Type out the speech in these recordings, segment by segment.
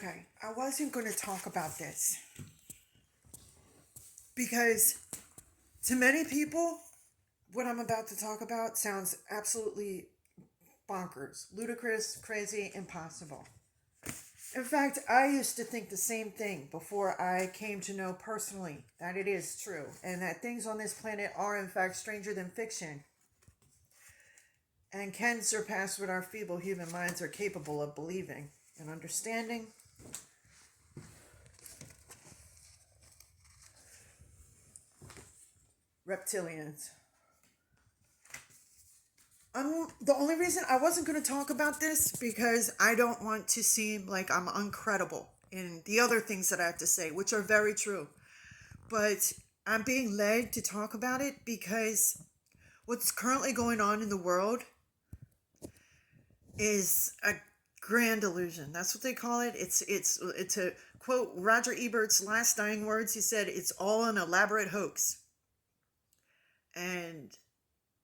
Okay, I wasn't going to talk about this because to many people, what I'm about to talk about sounds absolutely bonkers, ludicrous, crazy, impossible. In fact, I used to think the same thing before I came to know personally that it is true and that things on this planet are, in fact, stranger than fiction and can surpass what our feeble human minds are capable of believing and understanding. Reptilians. The only reason I wasn't going to talk about this because I don't want to seem like I'm uncredible in the other things that I have to say, which are very true. But I'm being led to talk about it because what's currently going on in the world is a grand illusion. That's what they call it. It's a quote Roger Ebert's last dying words. He said, "It's all an elaborate hoax." And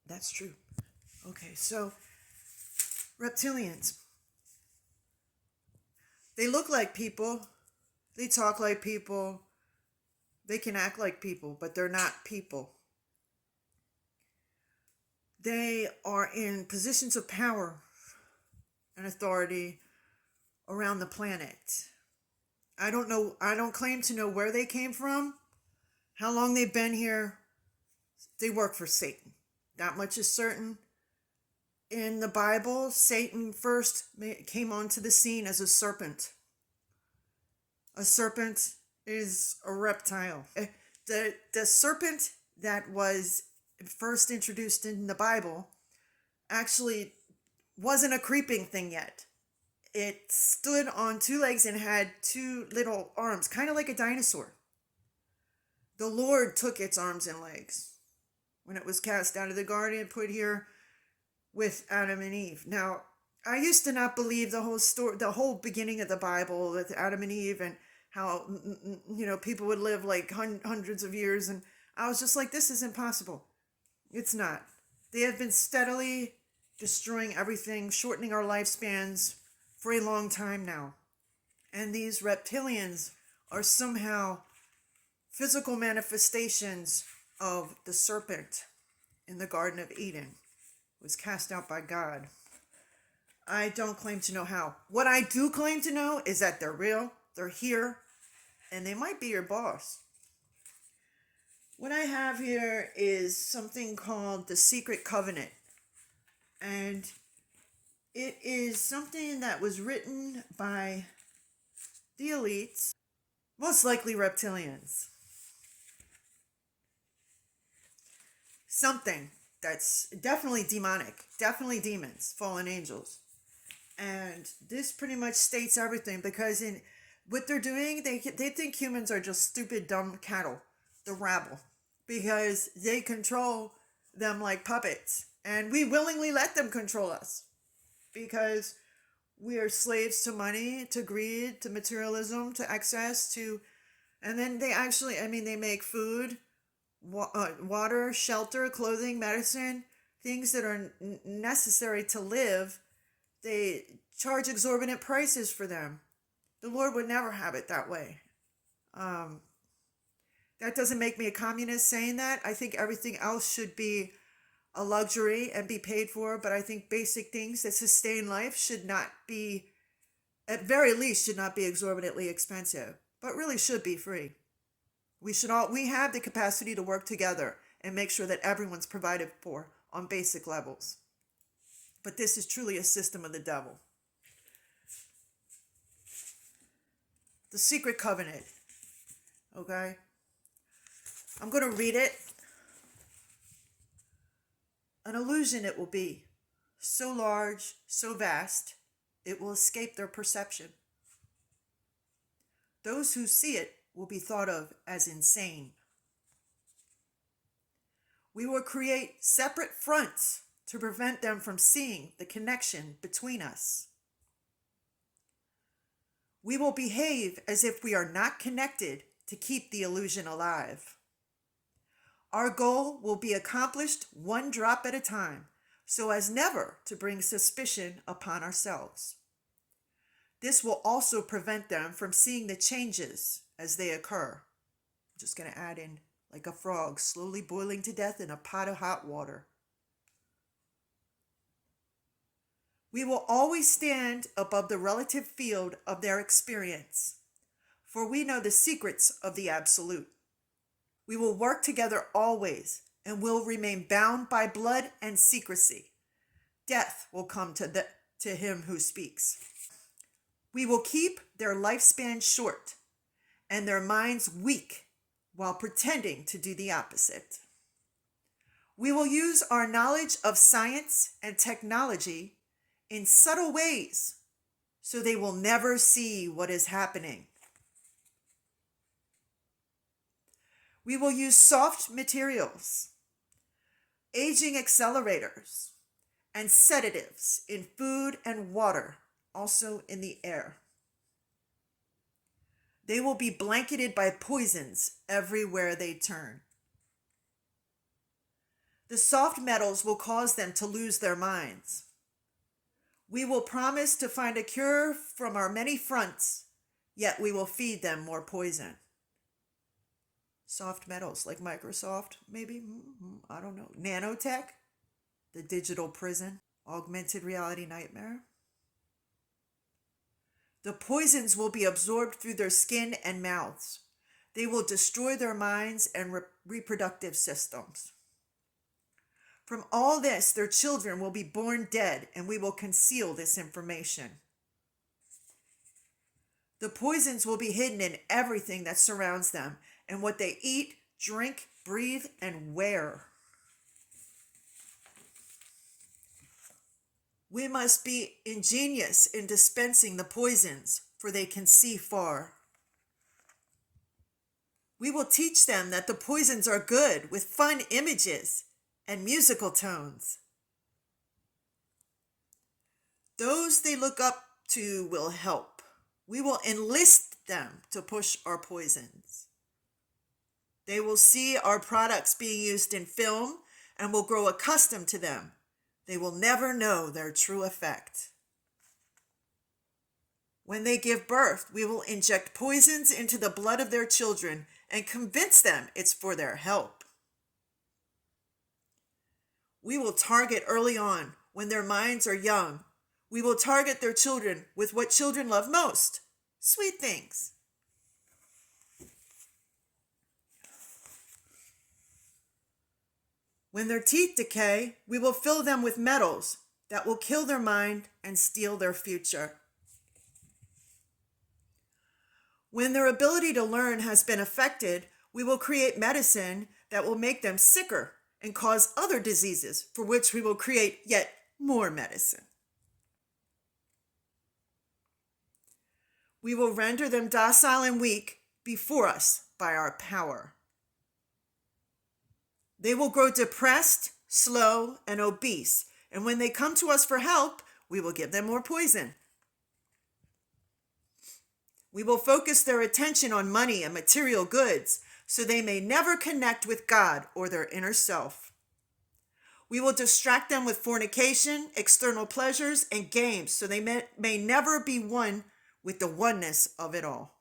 that's true. Okay, so reptilians. They look like people. They talk like people. They can act like people, but they're not people. They are in positions of power and authority around the planet. I don't know. I don't claim to know where they came from, how long they've been here. They work for Satan. That much is certain. In the Bible, Satan first came onto the scene as a serpent. A serpent is a reptile. The serpent that was first introduced in the Bible actually wasn't a creeping thing yet. It stood on two legs and had two little arms, kind of like a dinosaur. The Lord took its arms and legs when it was cast out of the garden and put here with Adam and Eve. Now, I used to not believe the whole story, the whole beginning of the Bible with Adam and Eve and how, people would live like hundreds of years. And I was just like, this is impossible. It's not. They have been steadily destroying everything, shortening our lifespans for a long time now. And these reptilians are somehow physical manifestations of the serpent in the Garden of Eden. Was cast out by God. I don't claim to know how. What I do claim to know is that they're real, they're here, and they might be your boss. What I have here is something called the Secret Covenant. And it is something that was written by the elites, most likely reptilians. Something that's definitely demonic, definitely demons, fallen angels. And this pretty much states everything because in what they're doing, they think humans are just stupid, dumb cattle, the rabble, because they control them like puppets. And we willingly let them control us because we are slaves to money, to greed, to materialism, to excess, and then they make food, water, shelter, clothing, medicine, things that are necessary to live. They charge exorbitant prices for them. The Lord would never have it that way. That doesn't make me a communist saying that. I think everything else should be a luxury and be paid for, but I think basic things that sustain life should not be, at very least, should not be exorbitantly expensive, but really should be free. We have the capacity to work together and make sure that everyone's provided for on basic levels. But this is truly a system of the devil. The Secret Covenant. Okay? I'm going to read it. An illusion it will be, so large, so vast, it will escape their perception. Those who see it will be thought of as insane. We will create separate fronts to prevent them from seeing the connection between us. We will behave as if we are not connected to keep the illusion alive. Our goal will be accomplished one drop at a time, so as never to bring suspicion upon ourselves. This will also prevent them from seeing the changes as they occur. I'm just going to add in like a frog slowly boiling to death in a pot of hot water. We will always stand above the relative field of their experience, for we know the secrets of the Absolute. We will work together always and will remain bound by blood and secrecy. Death will come to him who speaks. We will keep their lifespan short and their minds weak while pretending to do the opposite. We will use our knowledge of science and technology in subtle ways so they will never see what is happening. We will use soft materials, aging accelerators, and sedatives in food and water, also in the air. They will be blanketed by poisons everywhere they turn. The soft metals will cause them to lose their minds. We will promise to find a cure from our many fronts, yet we will feed them more poison. Soft metals like Microsoft, maybe? I don't know. Nanotech, the digital prison, augmented reality nightmare. The poisons will be absorbed through their skin and mouths. They will destroy their minds and reproductive systems. From all this, their children will be born dead, and we will conceal this information. The poisons will be hidden in everything that surrounds them, and what they eat, drink, breathe, and wear. We must be ingenious in dispensing the poisons, for they can see far. We will teach them that the poisons are good, with fun images and musical tones. Those they look up to will help. We will enlist them to push our poisons. They will see our products being used in film and will grow accustomed to them. They will never know their true effect. When they give birth, we will inject poisons into the blood of their children and convince them it's for their help. We will target early on when their minds are young. We will target their children with what children love most, sweet things. When their teeth decay, we will fill them with metals that will kill their mind and steal their future. When their ability to learn has been affected, we will create medicine that will make them sicker and cause other diseases, for which we will create yet more medicine. We will render them docile and weak before us by our power. They will grow depressed, slow, and obese, and when they come to us for help, we will give them more poison. We will focus their attention on money and material goods, so they may never connect with God or their inner self. We will distract them with fornication, external pleasures, and games, so they may never be one with the oneness of it all.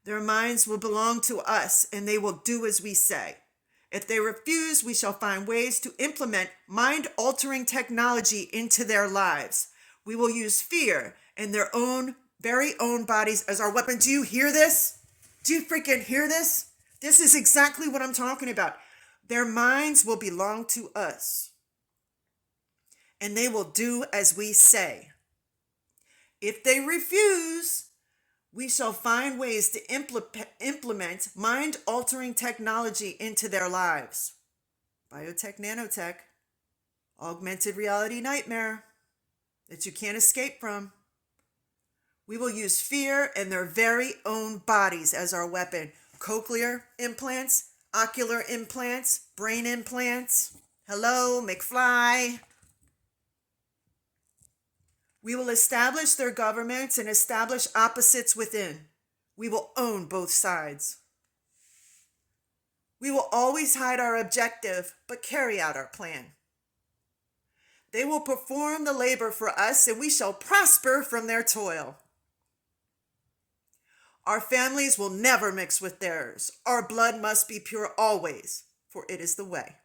Their minds will belong to us, and they will do as we say. If they refuse, we shall find ways to implement mind-altering technology into their lives. We will use fear and their very own bodies as our weapon. Do you hear this? Do you freaking hear this? This is exactly what I'm talking about. Their minds will belong to us, and they will do as we say. If they refuse, we shall find ways to implement mind-altering technology into their lives. BIOTECH, NANOTECH, augmented reality nightmare that you can't escape from. We will use fear and their very own bodies as our weapon. Cochlear implants, ocular implants, brain implants. Hello, McFly. We will establish their governments and establish opposites within. We will own both sides. We will always hide our objective, but carry out our plan. They will perform the labor for us, and we shall prosper from their toil. Our families will never mix with theirs. Our blood must be pure always, for it is the way.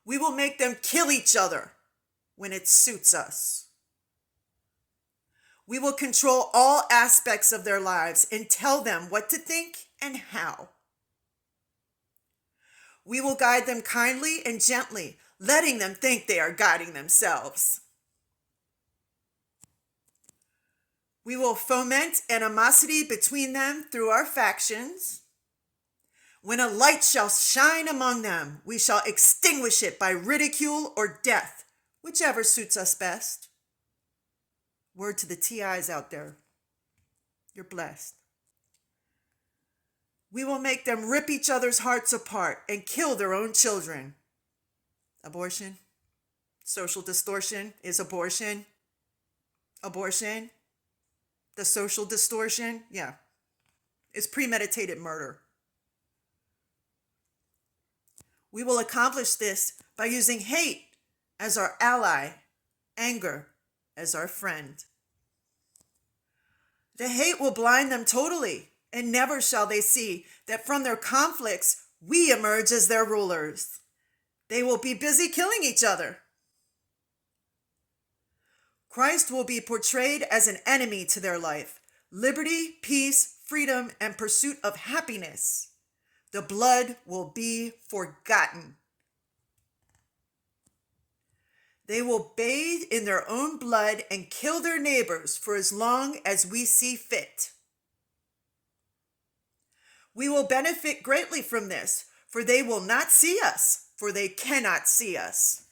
We will make them kill each other when it suits us. We will control all aspects of their lives and tell them what to think and how. We will guide them kindly and gently, letting them think they are guiding themselves. We will foment animosity between them through our factions. When a light shall shine among them, we shall extinguish it by ridicule or death, whichever suits us best. Word to the TIs out there. You're blessed. We will make them rip each other's hearts apart and kill their own children. Abortion. Social distortion is abortion. Abortion. The social distortion, yeah, is premeditated murder. We will accomplish this by using hate as our ally, anger as our friend. The hate will blind them totally, and never shall they see that from their conflicts we emerge as their rulers. They will be busy killing each other. Christ will be portrayed as an enemy to their life. Liberty, peace, freedom, and pursuit of happiness. The blood will be forgotten. They will bathe in their own blood and kill their neighbors for as long as we see fit. We will benefit greatly from this, for they will not see us, for they cannot see us.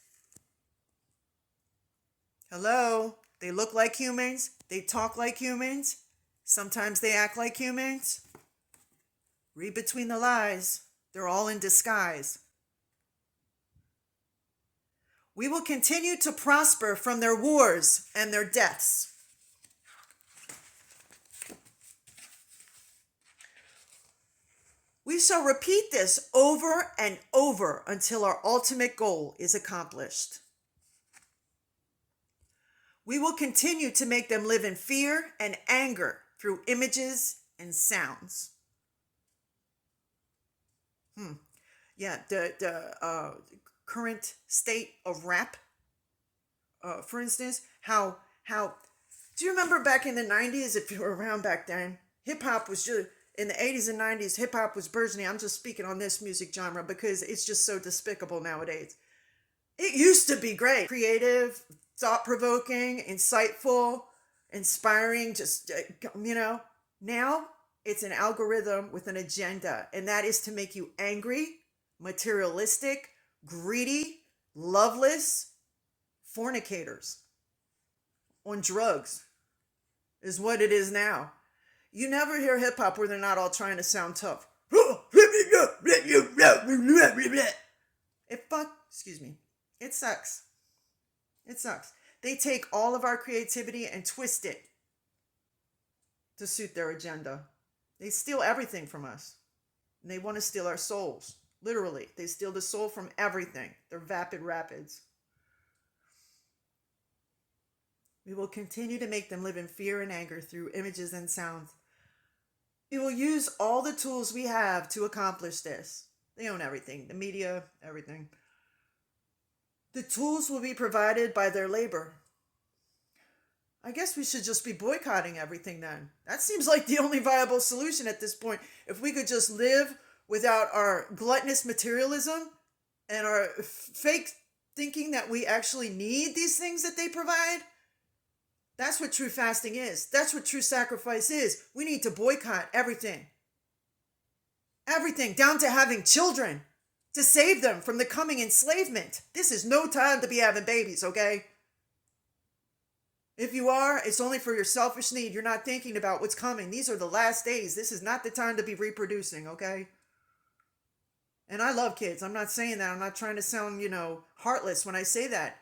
Hello, they look like humans, they talk like humans, sometimes they act like humans. Read between the lies, they're all in disguise. We will continue to prosper from their wars and their deaths. We shall repeat this over and over until our ultimate goal is accomplished. We will continue to make them live in fear and anger through images and sounds. Yeah, the current state of rap, for instance, how do you remember back in the 90s, if you were around back then, hip-hop was just, in the 80s and 90s, hip-hop was burgeoning. I'm just speaking on this music genre because it's just so despicable nowadays. It used to be great, creative, thought-provoking, insightful, inspiring, just, now it's an algorithm with an agenda, and that is to make you angry, materialistic, greedy, loveless, fornicators on drugs is what it is now. You never hear hip-hop where they're not all trying to sound tough. It sucks. It sucks. They take all of our creativity and twist it to suit their agenda. They steal everything from us. And they want to steal our souls. Literally. They steal the soul from everything. They're vapid rapids. We will continue to make them live in fear and anger through images and sounds. We will use all the tools we have to accomplish this. They own everything. The media, everything. The tools will be provided by their labor. I guess we should just be boycotting everything then. That seems like the only viable solution at this point. If we could just live without our gluttonous materialism and our fake thinking that we actually need these things that they provide, that's what true fasting is. That's what true sacrifice is. We need to boycott everything. Everything, down to having children, to save them from the coming enslavement. This is no time to be having babies, okay? If you are, it's only for your selfish need. You're not thinking about what's coming. These are the last days. This is not the time to be reproducing, okay? And I love kids. I'm not saying that. I'm not trying to sound, heartless when I say that.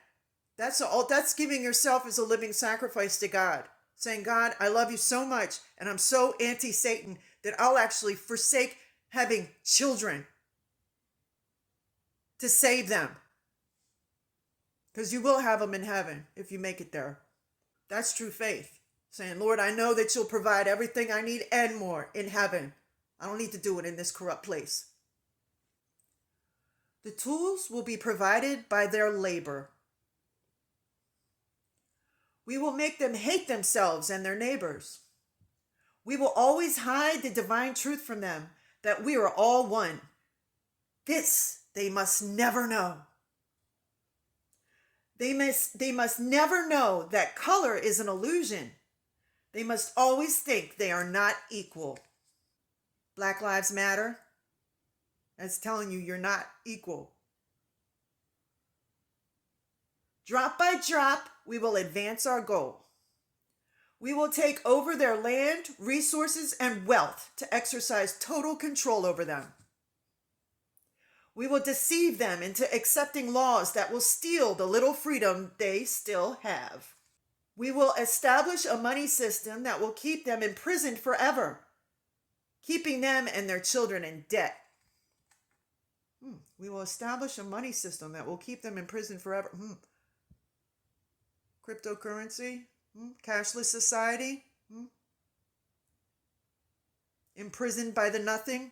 That's giving yourself as a living sacrifice to God. Saying, God, I love you so much, and I'm so anti-Satan that I'll actually forsake having children to save them. Because you will have them in heaven if you make it there. That's true faith. Saying, Lord, I know that you'll provide everything I need and more in heaven. I don't need to do it in this corrupt place. The tools will be provided by their labor. We will make them hate themselves and their neighbors. We will always hide the divine truth from them, that we are all one. This they must never know. They must never know that color is an illusion. They must always think they are not equal. Black Lives Matter. That's telling you you're not equal. Drop by drop, we will advance our goal. We will take over their land, resources, and wealth to exercise total control over them. We will deceive them into accepting laws that will steal the little freedom they still have. We will establish a money system that will keep them imprisoned forever, keeping them and their children in debt. We will establish a money system that will keep them in prison forever. Cryptocurrency, cashless society, imprisoned by the nothing.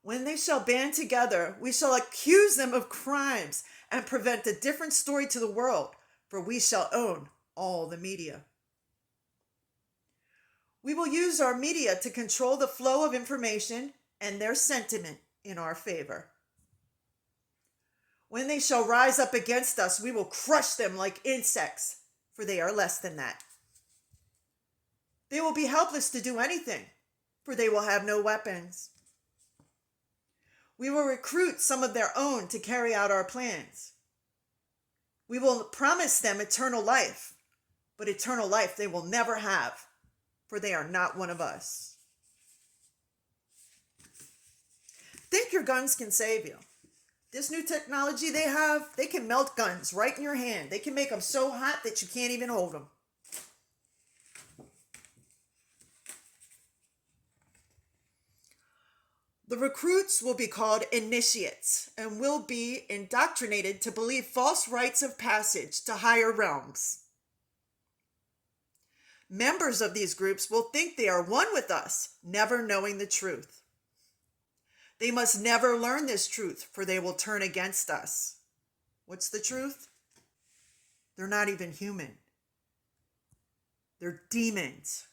When they shall band together, we shall accuse them of crimes and prevent a different story to the world, for we shall own all the media. We will use our media to control the flow of information and their sentiment in our favor. When they shall rise up against us, we will crush them like insects, for they are less than that. They will be helpless to do anything, for they will have no weapons. We will recruit some of their own to carry out our plans. We will promise them eternal life, but eternal life they will never have, for they are not one of us. Think your guns can save you. This new technology they have, they can melt guns right in your hand. They can make them so hot that you can't even hold them. The recruits will be called initiates and will be indoctrinated to believe false rites of passage to higher realms. Members of these groups will think they are one with us, never knowing the truth. They must never learn this truth, for they will turn against us. What's the truth? They're not even human. They're demons.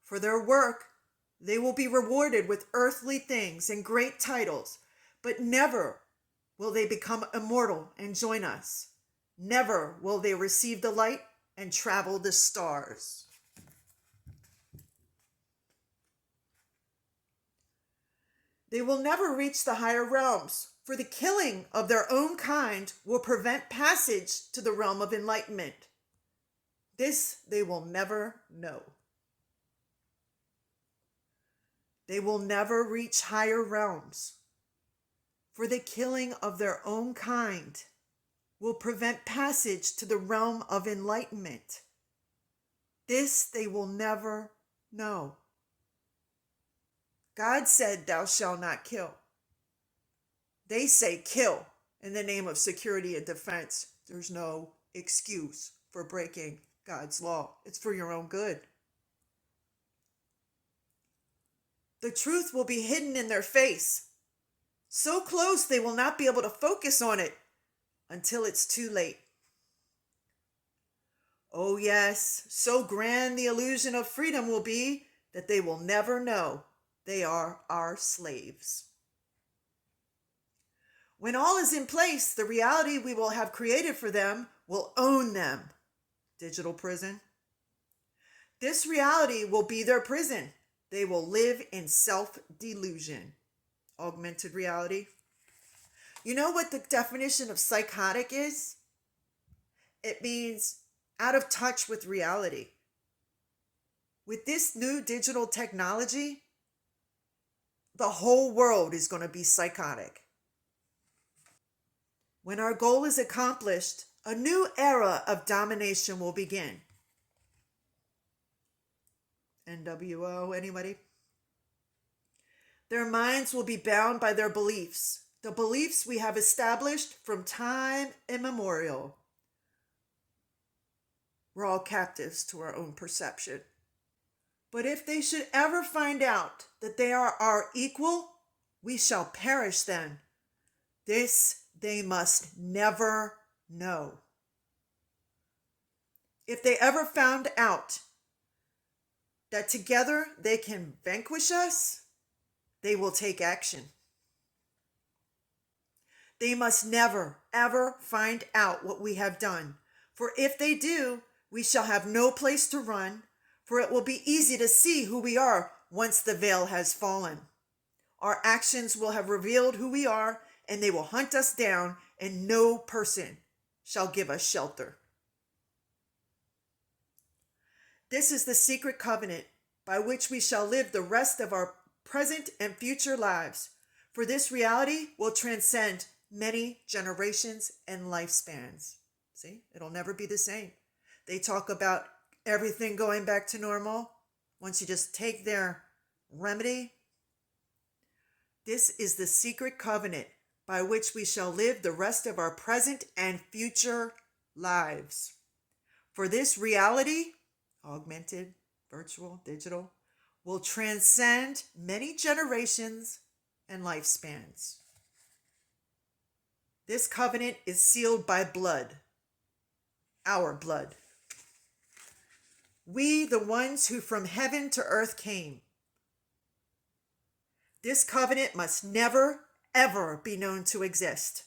For their work, they will be rewarded with earthly things and great titles, but never will they become immortal and join us. Never will they receive the light and travel the stars. They will never reach the higher realms, for the killing of their own kind will prevent passage to the realm of enlightenment. This they will never know. They will never reach higher realms, for the killing of their own kind will prevent passage to the realm of enlightenment. This they will never know. God said, "Thou shalt not kill." They say kill in the name of security and defense. There's no excuse for breaking God's law. It's for your own good. The truth will be hidden in their face, so close they will not be able to focus on it until it's too late. Oh yes, so grand the illusion of freedom will be that they will never know they are our slaves. When all is in place, the reality we will have created for them will own them. Digital prison. This reality will be their prison. They will live in self-delusion. Augmented reality. You know what the definition of psychotic is? It means out of touch with reality. With this new digital technology, the whole world is going to be psychotic. When our goal is accomplished, a new era of domination will begin. NWO, anybody? Their minds will be bound by their beliefs, the beliefs we have established from time immemorial. We're all captives to our own perception. But if they should ever find out that they are our equal, we shall perish then. This they must never know. If they ever found out that together they can vanquish us, they will take action. They must never, ever find out what we have done. For if they do, we shall have no place to run, for it will be easy to see who we are once the veil has fallen. Our actions will have revealed who we are, and they will hunt us down, and no person shall give us shelter. This is the secret covenant by which we shall live the rest of our present and future lives, for this reality will transcend many generations and lifespans. See, it'll never be the same. They talk about everything going back to normal once you just take their remedy. This is the secret covenant by which we shall live the rest of our present and future lives. For this reality, augmented, virtual, digital, will transcend many generations and lifespans. This covenant is sealed by blood, our blood. We, the ones who from heaven to earth came. This covenant must never, ever be known to exist.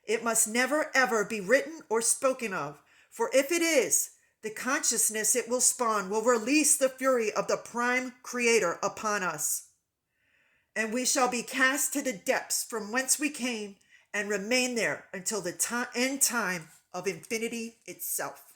It must never, ever be written or spoken of, for if it is, the consciousness it will spawn will release the fury of the prime creator upon us. And we shall be cast to the depths from whence we came and remain there until the end time of infinity itself.